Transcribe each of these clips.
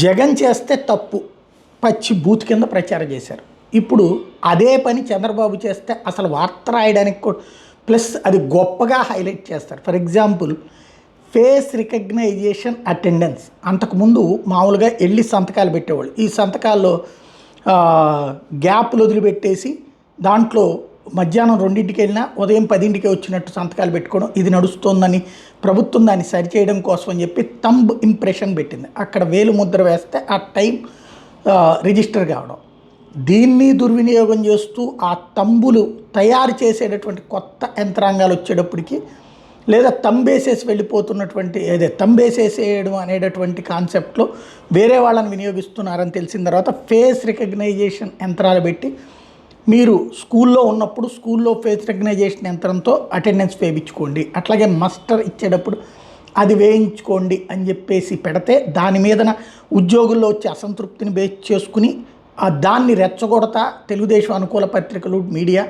జగన్ చేస్తే తప్పు పచ్చి బూత్ కింద ప్రచారం చేశారు. ఇప్పుడు అదే పని చంద్రబాబు చేస్తే అసలు వార్త రాయడానికి ప్లస్ అది గొప్పగా హైలైట్ చేస్తారు. For example face recognition attendance. అంతకుముందు మామూలుగా వెళ్ళి సంతకాలు పెట్టేవాళ్ళు. ఈ సంతకాల్లో గ్యాప్లు వదిలిపెట్టేసి దాంట్లో మధ్యాహ్నం 2ంటికి వెళ్ళినా ఉదయం 10ంటికి వచ్చినట్టు సంతకాలు పెట్టుకోవడం, ఇది నడుస్తోందని ప్రభుత్వం దాన్ని సరిచేయడం కోసం అని చెప్పి థంబ్ ఇంప్రెషన్ పెట్టింది. అక్కడ వేలు ముద్ర వేస్తే ఆ టైం రిజిస్టర్ కావడం. దీన్ని దుర్వినియోగం చేస్తూ ఆ తంబులు తయారు చేసేటటువంటి కొత్త యంత్రాంగాలు వచ్చేటప్పటికి, లేదా తంబేసేసి వెళ్ళిపోతున్నటువంటి తంబేసేసేయడం అనేటటువంటి కాన్సెప్ట్లో వేరే వాళ్ళని వినియోగిస్తున్నారని తెలిసిన తర్వాత ఫేస్ రికగ్నైజేషన్ యంత్రాలు పెట్టి మీరు స్కూల్లో ఉన్నప్పుడు స్కూల్లో ఫేస్ రికగ్నైజేషన్ యంత్రంతో అటెండెన్స్ వేయించుకోండి, అట్లాగే మస్టర్ ఇచ్చేటప్పుడు అది వేయించుకోండి అని చెప్పేసి పెడితే దాని మీదన ఉద్యోగుల్లో వచ్చే అసంతృప్తిని బేస్ చేసుకుని దాన్ని రెచ్చగొడతా తెలుగుదేశం అనుకూల పత్రికలు మీడియా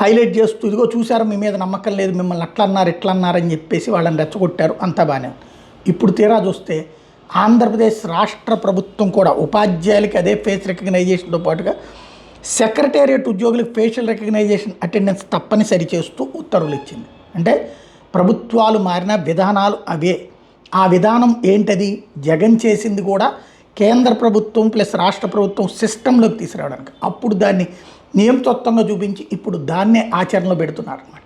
హైలైట్ చేస్తూ ఇదిగో చూసారు మీ మీద నమ్మకం లేదు, మిమ్మల్ని అట్లా అన్నారు ఇట్లా అన్నారని చెప్పేసి వాళ్ళని రెచ్చగొట్టారు. అంతా బాగానే. ఇప్పుడు తీరా చూస్తే ఆంధ్రప్రదేశ్ రాష్ట్ర ప్రభుత్వం కూడా ఉపాధ్యాయులకి అదే ఫేస్ రికగ్నైజేషన్తో పాటుగా సెక్రటేరియట్ ఉద్యోగులకు ఫేషియల్ రికగ్నైజేషన్ అటెండెన్స్ తప్పనిసరి చేస్తూ ఉత్తర్వులు ఇచ్చింది. అంటే ప్రభుత్వాలు మారిన విధానాలు అవే. ఆ విధానం ఏంటది? జగన్ చేసింది కూడా కేంద్ర ప్రభుత్వం ప్లస్ రాష్ట్ర ప్రభుత్వం సిస్టంలోకి తీసుకురావడానికి. అప్పుడు దాన్ని నియంతృత్వంగా చూపించి ఇప్పుడు దాన్నే ఆచరణలో పెడుతున్నారు అన్నమాట.